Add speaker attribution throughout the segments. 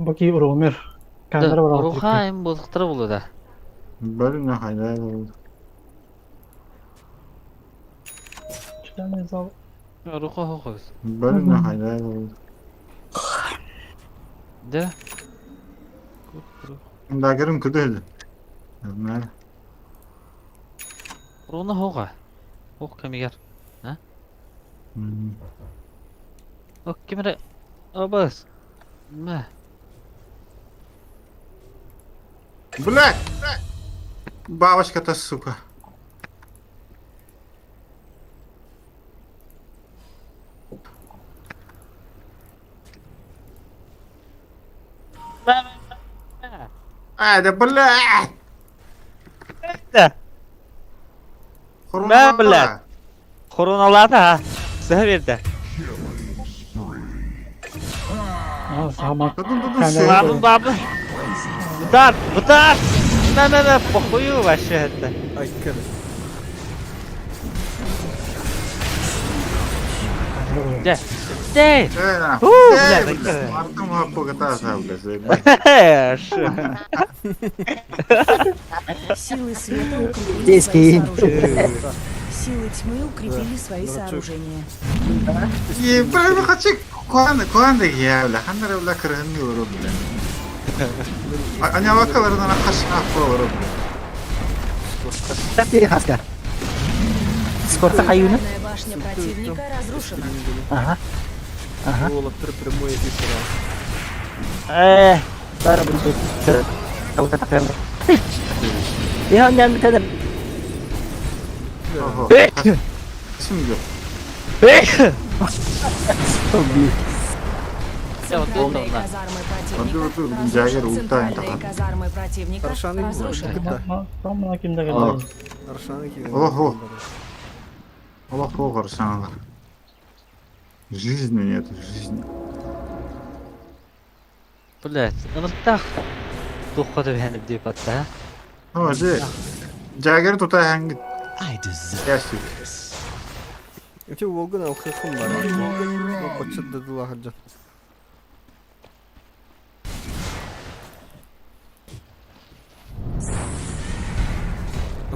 Speaker 1: Baki Romir.
Speaker 2: Да,
Speaker 1: Kamera var
Speaker 2: ruha
Speaker 1: altı.
Speaker 2: hem bozukları bulu da.
Speaker 3: Bölüne hayal oldu.
Speaker 1: Çıkan zal.
Speaker 2: Ruha hoğuz.
Speaker 3: Bölüne hayal oldu.
Speaker 2: De.
Speaker 3: Dagırım kıdıydı. Ne?
Speaker 2: Runa hoğa. Hoğ kemiger. Ha? Hoğ kemire. Abas. Ma.
Speaker 3: Блядь! Бабочка-то, сука. Да, блядь!
Speaker 2: Da.
Speaker 3: Хурма,
Speaker 2: блядь? Koronalarda ha. Size verdi.
Speaker 1: Aa sağmak.
Speaker 3: Dur,
Speaker 1: Kamera
Speaker 2: Babın babı. Butar. Butar. Ne. Pokuyu başı hatta.
Speaker 4: Aykırı.
Speaker 2: De. De.
Speaker 3: Да,
Speaker 2: блядь,
Speaker 3: Артем Гапо катался, блядь.
Speaker 2: Şu.
Speaker 5: Силы света укрепили
Speaker 6: Здесь
Speaker 5: свои
Speaker 6: Киев.
Speaker 5: сооружения. Силы тьмы укрепили свои сооружения.
Speaker 3: И, блядь, ну хочу куанды я, бля, хандара, бля, крыгын yorу, бля. Аня вакалардан акаш апо yorу, бля.
Speaker 6: Так, Хаска. Сколько хаюна?
Speaker 5: Центральная башня противника разрушена.
Speaker 6: Ага. Ага.
Speaker 4: Oğlum premoj je pisao.
Speaker 6: Baru bentuk. Tahu kata keren. Ya, jangan bercanda.
Speaker 3: Ого. Şimdi.
Speaker 6: Hobi.
Speaker 5: Центральные казармы противника.
Speaker 3: Dur, Джаггер ультайын
Speaker 5: Центральные
Speaker 3: тақан.
Speaker 5: казармы противника
Speaker 4: Аршаны
Speaker 5: разрушены.
Speaker 4: gitdi.
Speaker 1: Tam kimde
Speaker 3: Aa.
Speaker 1: geldi.
Speaker 4: Arşanı ki.
Speaker 3: Ого. Allah богу, Арсенал. Жизни нет, жизни.
Speaker 2: Блять. Ыныртақ. Тухады бәніп деп атты ha.
Speaker 3: Ну, Джаггер тутай ханги. Ящик.
Speaker 4: Öte Volgan avukatım var. O koçu dediler hacı.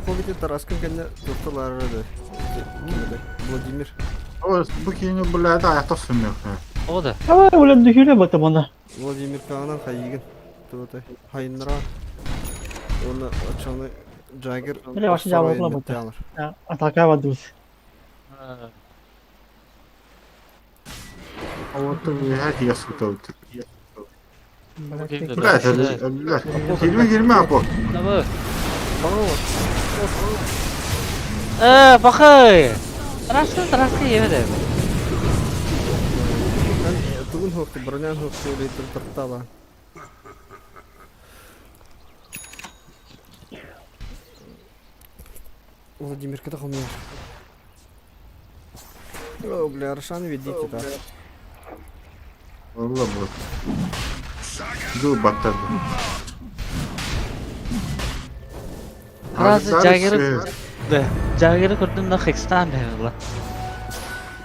Speaker 4: Находите Тараскин kendi doktorları da. Kimde? Vladimir.
Speaker 3: O bu kiyini bulayda ayakta sürmüyor.
Speaker 2: O da.
Speaker 1: Ama ulan düşüyor baktım ona.
Speaker 4: Vladimir Kağan'ın hayıgın. Tuğda. Hayınlara. Onu açanı Jagger.
Speaker 1: Böyle başlı cevabı bulamadı. Ya ataka var düz.
Speaker 3: Вот her яску тут.
Speaker 2: Блядь,
Speaker 3: Блядь, girme апо.
Speaker 2: Ne bu? Bakay. Tarafı yemedi.
Speaker 4: Tuğun hoktu, Bronyan hoktu, öyle tırtırtala. Владимир, когда у меня? О, бля, Аршан, ведите, да.
Speaker 3: Valla bu. Dur battırdı.
Speaker 2: Razı Jagger'ı Jagger'ı kurdum Хексtan be valla.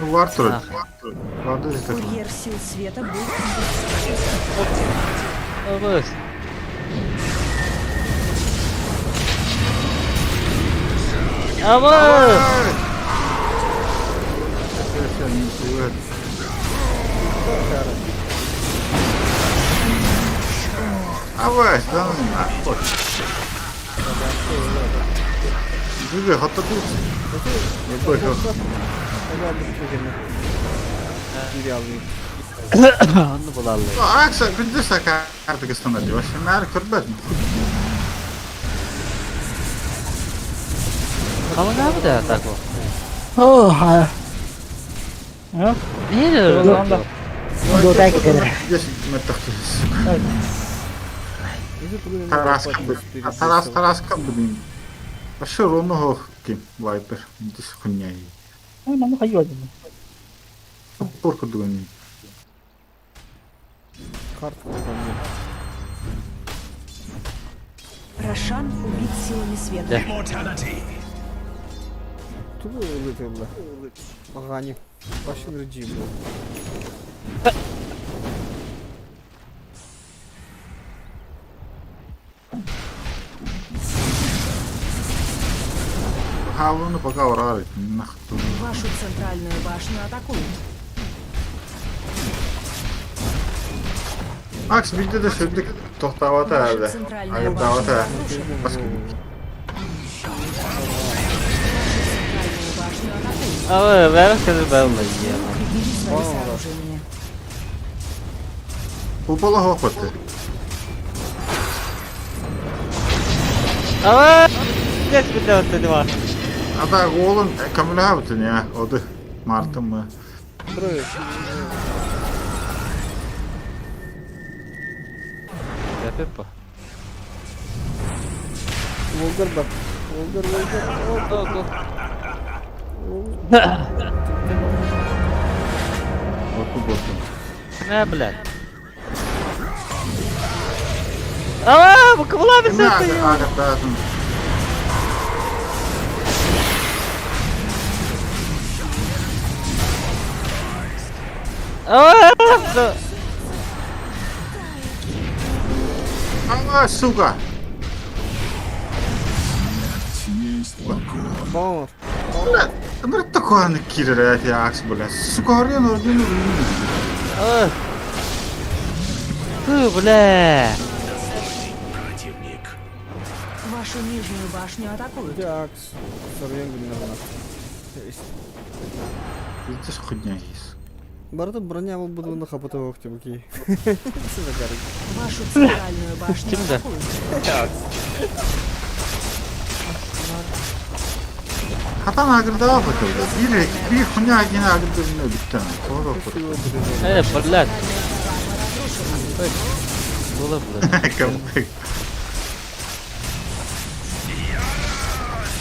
Speaker 3: Var tur. Vardı işte.
Speaker 5: Курьер сил света был
Speaker 2: Abas. Abas.
Speaker 3: Авась, да ну нахуй. Güzel hatta dur. Ne koyuyor?
Speaker 4: Hadi aldım çocuğunu. Biri alayım.
Speaker 2: Onu bulalım.
Speaker 3: Aksa gündüz sakar artık istemedim. Şimdi her kırbat mı?
Speaker 2: Kalın abi de tak o.
Speaker 6: Oh, ha.
Speaker 1: Ha?
Speaker 2: Niye öyle?
Speaker 1: Ulan da.
Speaker 6: Dua kayak gitu.
Speaker 3: Geç metaktis.
Speaker 4: Bizi bugün
Speaker 3: Тарас блин. Вообще ровно хокки Вайпер. Это хуйня.
Speaker 1: Ay ben de kayu var dedim.
Speaker 3: Порку дуни.
Speaker 4: Kart kullanıyor.
Speaker 5: Рошан убит силами света.
Speaker 4: Tuğ öyle. Bagani. Başın rejim.
Speaker 3: Avlunu пока uğrar. Nahtu.
Speaker 5: Вашу центральную башню атакуют.
Speaker 3: Aks bizde de sürdük. Tohtavata
Speaker 5: Ваша
Speaker 3: herhalde.
Speaker 5: центральная
Speaker 3: Ayıp
Speaker 5: башня
Speaker 3: davata.
Speaker 5: разрушена.
Speaker 3: Başka.
Speaker 5: Центральную башню атакуют.
Speaker 2: Ama ben kadar ben de ya.
Speaker 5: Укрепили свои сооружения.
Speaker 3: Bu bala hopattı.
Speaker 2: Ama geç bir de ötedi var.
Speaker 3: Ata oğlum kamera habitın ya. O da Martın mı?
Speaker 4: Buraya.
Speaker 2: Yapıp bu.
Speaker 4: Volgar bak. Volgar.
Speaker 2: Go.
Speaker 3: Botu.
Speaker 2: Ne bilen? Ama bu kıvıla bir
Speaker 3: Ne
Speaker 2: ses
Speaker 3: agat
Speaker 2: ya.
Speaker 3: agat lazım.
Speaker 2: Ama
Speaker 3: Ama suka.
Speaker 4: Bom.
Speaker 3: Бля, такое на кирера я акс, бля. Сука, орен орден.
Speaker 2: бля.
Speaker 5: Вашу нижнюю башню атакуют.
Speaker 4: Hadi aks. Soruyan günler bana.
Speaker 3: Bizde хуйня есть.
Speaker 4: Bu arada броня bu budunu kapatıp bakayım. Size garip.
Speaker 5: Вашу центральную башню
Speaker 2: Kimde?
Speaker 5: атакуют.
Speaker 3: Hatan agırda bakıldı. Bir хуйня yine agırda yine bitti. Sonra okudum.
Speaker 2: Блядь. Было,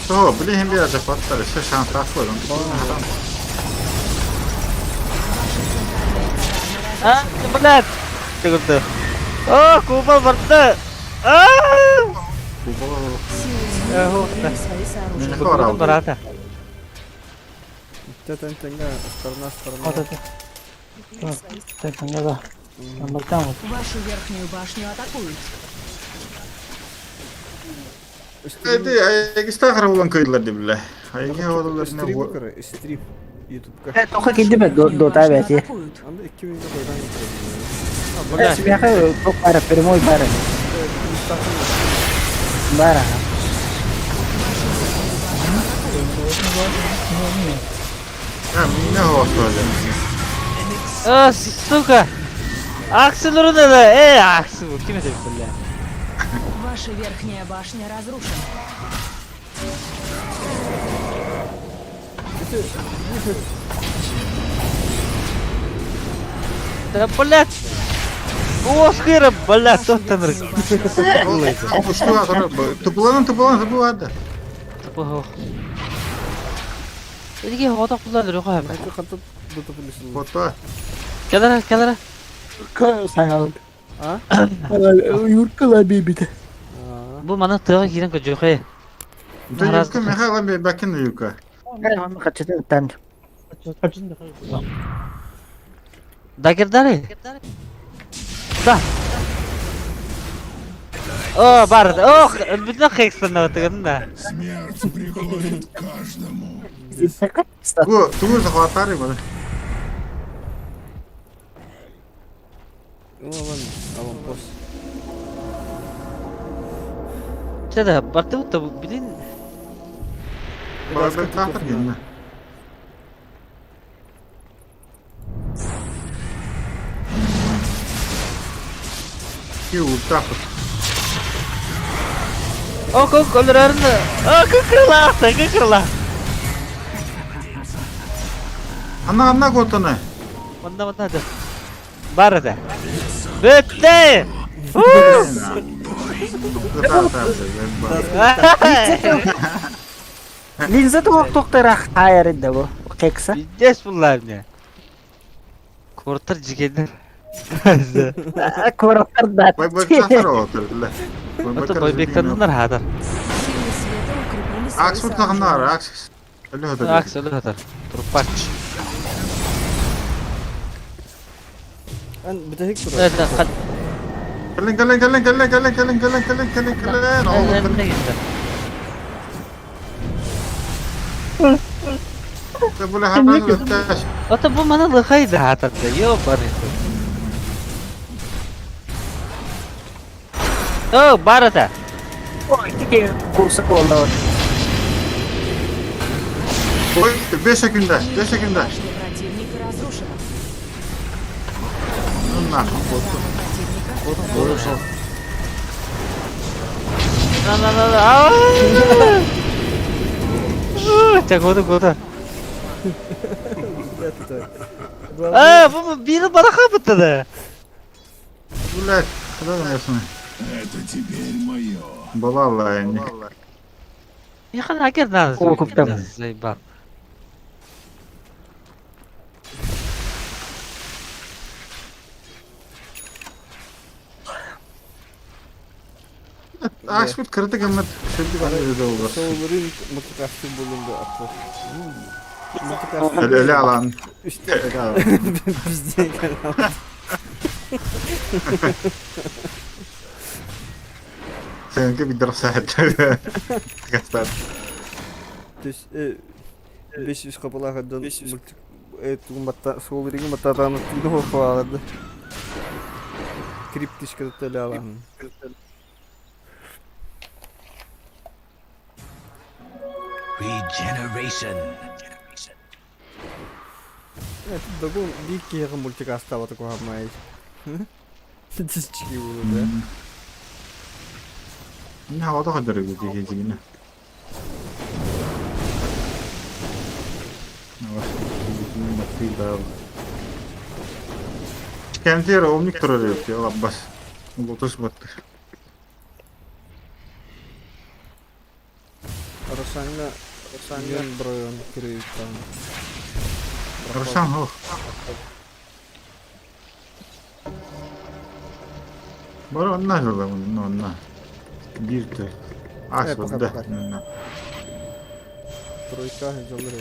Speaker 3: Что, блин, я же подстали, все шанс такой.
Speaker 2: А, блядь. Ты куда? О, Куба варда. А!
Speaker 5: Укрепили свои сооружения.
Speaker 2: Куба брата.
Speaker 4: Тенга сторона.
Speaker 1: Вот это. Так, не да. Там вот.
Speaker 5: Вашу верхнюю башню атакуют.
Speaker 3: Hadi ayakı stakara ulan kıydılar bile. Ayakı odalar ne
Speaker 4: Strip
Speaker 3: bu?
Speaker 4: yukarı. Strip. YouTube'da.
Speaker 6: Тоха киди бе
Speaker 5: Верхнюю
Speaker 6: дотай
Speaker 5: башню
Speaker 6: бе.
Speaker 5: атакуют.
Speaker 4: Anda 2000 koydan getirdim.
Speaker 2: Блядь.
Speaker 6: Смеха ток бара прямой бара. Бара.
Speaker 3: Ha ne hoş öyle.
Speaker 2: А, сука. Аксель урнада. Аксель. Kim это, блядь?
Speaker 5: Ваша верхняя башня разрушена.
Speaker 2: Да, блядь. Оскара, блядь, тот там рык.
Speaker 3: Bu şu adamı tıpılanın bu adı.
Speaker 2: Тупо. Эдиге хода кулланыр yok abi.
Speaker 4: Belki katıp tutabilirsin.
Speaker 3: Foto.
Speaker 2: Келара.
Speaker 6: Саңал.
Speaker 4: Ha?
Speaker 6: Юркала бебиде.
Speaker 2: Бу мана тыга кирен ко жок.
Speaker 3: Bu yüzden mehala bir bakın yuka.
Speaker 6: Качете тан.
Speaker 1: Kaçın da.
Speaker 2: Дагердари. Да. О, бар. Ох, бүтүн хекстен отуган да.
Speaker 3: Bu tuğuz havatarı mı?
Speaker 4: Ulan avampost.
Speaker 2: Çada baktı bu bilin.
Speaker 3: Bazı tahtar gelme. Ki uçak.
Speaker 2: О, колорарны. О, кыкырла.
Speaker 3: Ana kotunu.
Speaker 2: Мында да. Бар да. Бүтте.
Speaker 6: Линза токтойрак тайырында бу. Кекса.
Speaker 2: Здесь булар мне. Кортар жигендер.
Speaker 6: Короттарда.
Speaker 3: Bay bay tahtar oturdular.
Speaker 2: Это бойбектандар хадар.
Speaker 5: Силы света укрепили свои
Speaker 3: Aks mutlakanlar,
Speaker 5: сооружения.
Speaker 3: aks. Öyle otur.
Speaker 2: Акс өлө хадар. Трупач.
Speaker 4: Ben bir de hek durar.
Speaker 2: Это хат.
Speaker 3: Gelin. Oğlum,
Speaker 2: Önüne gitti.
Speaker 3: Da böyle hemen öptüş.
Speaker 2: Ota bu mana lıkaydı hatada. Yok barısı. Oh, barata.
Speaker 6: Ой, iki kursa oldu.
Speaker 3: Oy 5 sekünde. 5 sekünde.
Speaker 5: Башня противника разрушена.
Speaker 3: Bunlar.
Speaker 5: Противника
Speaker 2: Çakodu kodu.
Speaker 4: Это.
Speaker 2: Bu biri bana kapatdı.
Speaker 3: Блядь, куда он ясный?
Speaker 7: Это теперь мое.
Speaker 3: Была лайни.
Speaker 2: Yakın haker daha.
Speaker 6: Korkuttum.
Speaker 2: Bak.
Speaker 3: Ашбит критик эмет шедди баны да olur.
Speaker 4: Soğulların motivasyon bulundu aklı. Motivasyon
Speaker 3: Öyle alan.
Speaker 4: işte
Speaker 3: Öyle alan.
Speaker 4: biz diye gelen.
Speaker 3: Seninki bir drop saat. Gastar.
Speaker 4: Biz 500 kapılar kadar matta soğulların mattadan tüyde hoşlandı. Kriptiş kadar alan.
Speaker 7: Regeneration.
Speaker 4: Evet, dagun bir kere multicast var ko hamay. Hiç çıkıyor burada.
Speaker 3: Ne havada kadar gidiyor gecigine. Ne var? Gecigine bakıyor da. Kendi yere omnik duruyor ya Abbas. Lotus battı.
Speaker 4: Arasanga Brian Kriptan.
Speaker 3: Arsan ho. Bara onlar da bunun onlar. Bir tür.
Speaker 4: Evet,
Speaker 3: Asıl
Speaker 4: bakar,
Speaker 3: da.
Speaker 4: bakar. Troika hızlıları.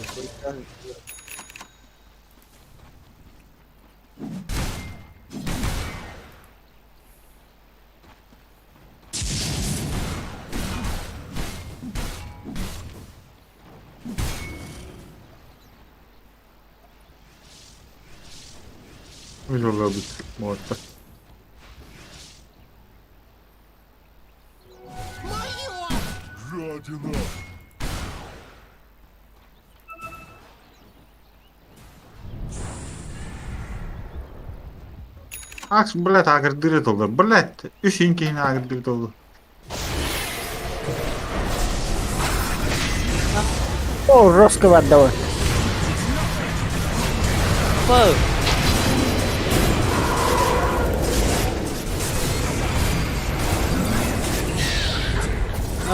Speaker 3: Öyle olabilir. Muhatta.
Speaker 7: Жадина.
Speaker 3: Aks, блядь, агр дырет oldu. Блядь, üç inkihine agr dырет oldu.
Speaker 6: Oh, Roska var da var.
Speaker 2: Bu.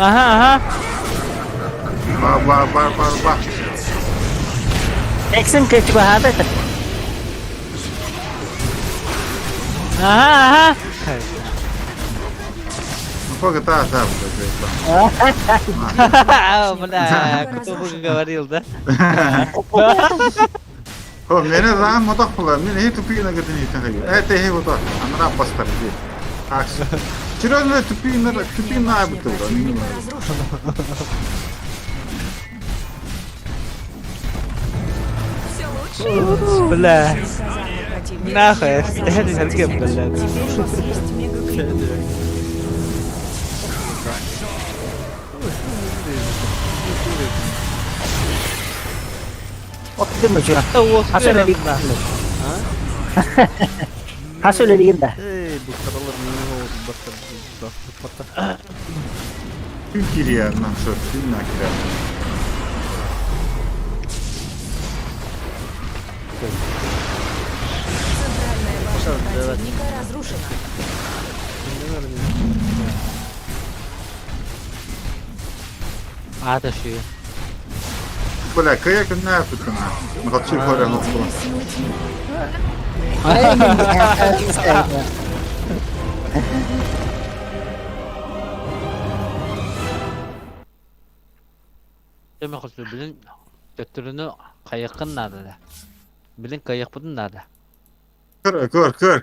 Speaker 2: Aha.
Speaker 3: Bak.
Speaker 6: Eksen kaç bahada.
Speaker 2: Aha.
Speaker 3: Apa kita asap.
Speaker 2: Bana kutubu говорил, да?
Speaker 3: Oh, mene zaman modak pula. Mene hiç tupi na gittin hiç hayır. Evet, he bu da. Anara pastar diye. Aks. Çiroz tupi na abi tu.
Speaker 2: Бля.
Speaker 5: приказания противника.
Speaker 2: Нахуй, я не совсем, блядь.
Speaker 5: Теперь у вас есть мега-крит.
Speaker 6: Oh, değil mi şu an?
Speaker 2: Tavuk
Speaker 6: Hasan
Speaker 2: verin
Speaker 6: Ali.
Speaker 2: lan.
Speaker 6: Hasan Ali de.
Speaker 4: Bu karalar ne oldu bakın.
Speaker 3: Kim kiriya nam şu. Kim na kiriya.
Speaker 5: Центральная башня противника разрушена.
Speaker 2: Ateşi.
Speaker 3: Бля, кая ne yaptın ha? Makatçı koyran oldu.
Speaker 5: Силы тьмы.
Speaker 2: Demek ki bilin götürünü kayıkın nerede? Bilin kayık bunun nerede?
Speaker 3: Kır.